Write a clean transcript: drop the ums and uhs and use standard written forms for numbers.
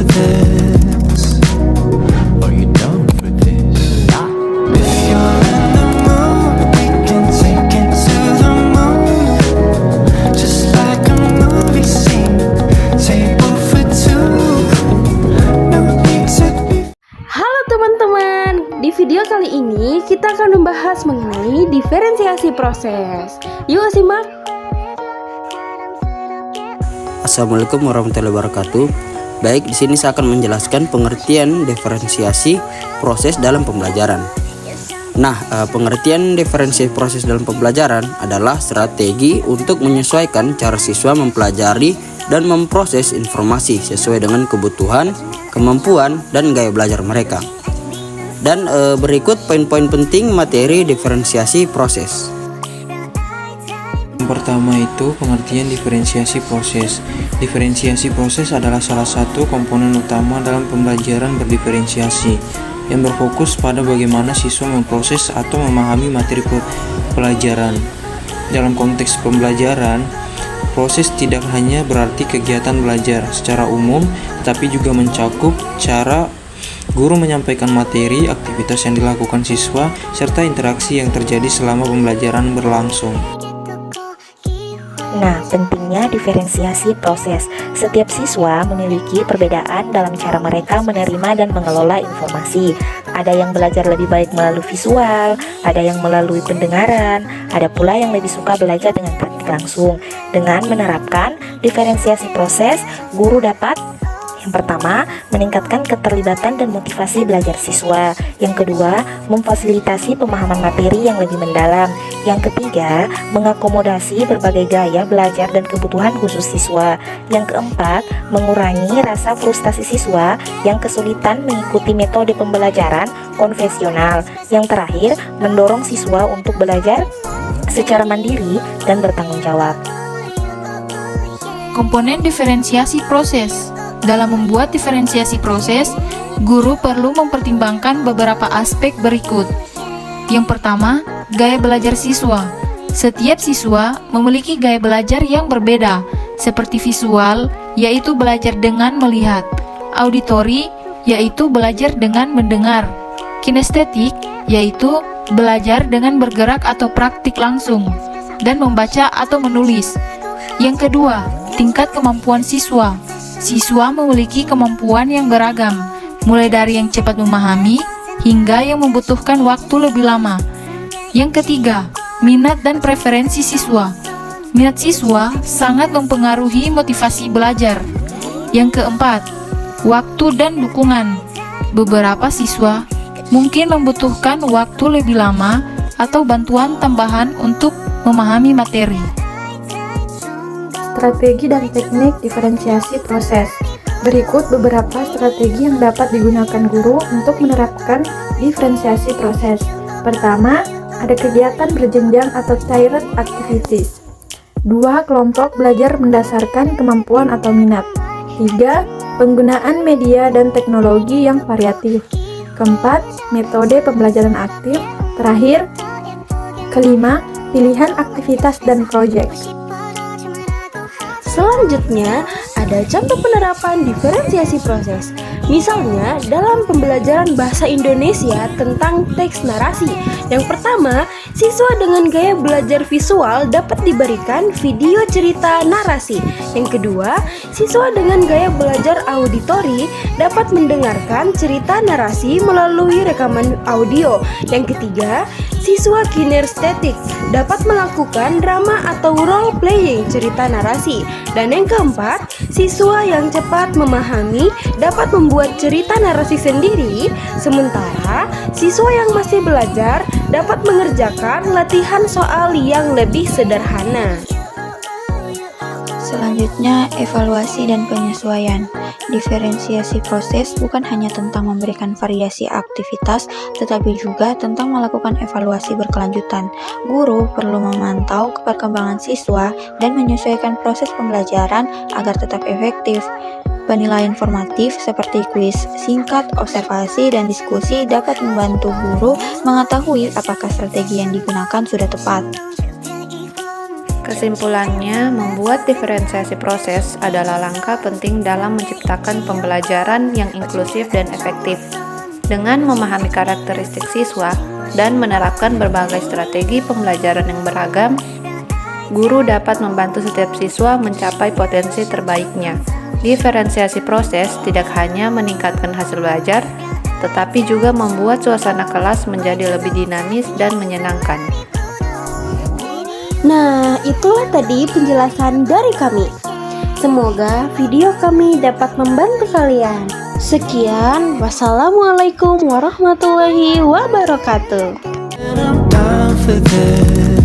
for this? Are you down for this? If you're in the mood, we can take it to the moon. Just like a movie scene, table for two. No need to be. Halo teman-teman, di video kali ini kita akan membahas mengenai diferensiasi proses. Yuk simak. Assalamualaikum warahmatullahi wabarakatuh. Baik, di sini saya akan menjelaskan pengertian diferensiasi proses dalam pembelajaran. Nah, pengertian diferensiasi proses dalam pembelajaran adalah strategi untuk menyesuaikan cara siswa mempelajari dan memproses informasi sesuai dengan kebutuhan, kemampuan, dan gaya belajar mereka. Dan berikut poin-poin penting materi diferensiasi proses. Yang pertama itu pengertian diferensiasi proses. Diferensiasi proses adalah salah satu komponen utama dalam pembelajaran berdiferensiasi yang berfokus pada bagaimana siswa memproses atau memahami materi pelajaran. Dalam konteks pembelajaran, proses tidak hanya berarti kegiatan belajar secara umum, tetapi juga mencakup cara guru menyampaikan materi, aktivitas yang dilakukan siswa, serta interaksi yang terjadi selama pembelajaran berlangsung. Nah, pentingnya diferensiasi proses. Setiap siswa memiliki perbedaan dalam cara mereka menerima dan mengelola informasi. Ada yang belajar lebih baik melalui visual, ada yang melalui pendengaran, ada pula yang lebih suka belajar dengan praktik langsung. Dengan menerapkan diferensiasi proses, guru dapat yang pertama, meningkatkan keterlibatan dan motivasi belajar siswa. Yang kedua, memfasilitasi pemahaman materi yang lebih mendalam. Yang ketiga, mengakomodasi berbagai gaya belajar dan kebutuhan khusus siswa. Yang keempat, mengurangi rasa frustasi siswa yang kesulitan mengikuti metode pembelajaran konvensional. Yang terakhir, mendorong siswa untuk belajar secara mandiri dan bertanggung jawab. Komponen diferensiasi proses. Dalam membuat diferensiasi proses, guru perlu mempertimbangkan beberapa aspek berikut. Yang pertama, gaya belajar siswa. Setiap siswa memiliki gaya belajar yang berbeda, seperti visual, yaitu belajar dengan melihat, auditori, yaitu belajar dengan mendengar, kinestetik, yaitu belajar dengan bergerak atau praktik langsung, dan membaca atau menulis. Yang kedua, tingkat kemampuan siswa. Siswa memiliki kemampuan yang beragam, mulai dari yang cepat memahami hingga yang membutuhkan waktu lebih lama. Yang ketiga, minat dan preferensi siswa. Minat siswa sangat mempengaruhi motivasi belajar. Yang keempat, waktu dan dukungan. Beberapa siswa mungkin membutuhkan waktu lebih lama atau bantuan tambahan untuk memahami materi. Strategi dan teknik diferensiasi proses. Berikut beberapa strategi yang dapat digunakan guru untuk menerapkan diferensiasi proses. Pertama, ada kegiatan berjenjang atau tiered activities. 2. Kelompok belajar mendasarkan kemampuan atau minat. 3. Penggunaan media dan teknologi yang variatif. Keempat, metode pembelajaran aktif. Terakhir, kelima, pilihan aktivitas dan proyek. Selanjutnya, ada contoh penerapan diferensiasi proses. Misalnya, dalam pembelajaran bahasa Indonesia tentang teks narasi. Yang pertama, siswa dengan gaya belajar visual dapat diberikan video cerita narasi. Yang kedua, siswa dengan gaya belajar auditori dapat mendengarkan cerita narasi melalui rekaman audio. Yang ketiga, siswa kinestetik dapat melakukan drama atau role playing cerita narasi. Dan yang keempat, siswa yang cepat memahami dapat membuat cerita narasi sendiri, sementara siswa yang masih belajar dapat mengerjakan latihan soal yang lebih sederhana. Selanjutnya, evaluasi dan penyesuaian. Diferensiasi proses bukan hanya tentang memberikan variasi aktivitas, tetapi juga tentang melakukan evaluasi berkelanjutan. Guru perlu memantau perkembangan siswa dan menyesuaikan proses pembelajaran agar tetap efektif. Penilaian formatif seperti kuis singkat, observasi, dan diskusi dapat membantu guru mengetahui apakah strategi yang digunakan sudah tepat. Kesimpulannya, membuat diferensiasi proses adalah langkah penting dalam menciptakan pembelajaran yang inklusif dan efektif. Dengan memahami karakteristik siswa dan menerapkan berbagai strategi pembelajaran yang beragam, guru dapat membantu setiap siswa mencapai potensi terbaiknya. Diferensiasi proses tidak hanya meningkatkan hasil belajar, tetapi juga membuat suasana kelas menjadi lebih dinamis dan menyenangkan. Nah, itulah tadi penjelasan dari kami. Semoga video kami dapat membantu kalian. Sekian, wassalamualaikum warahmatullahi wabarakatuh. And I'm down for this.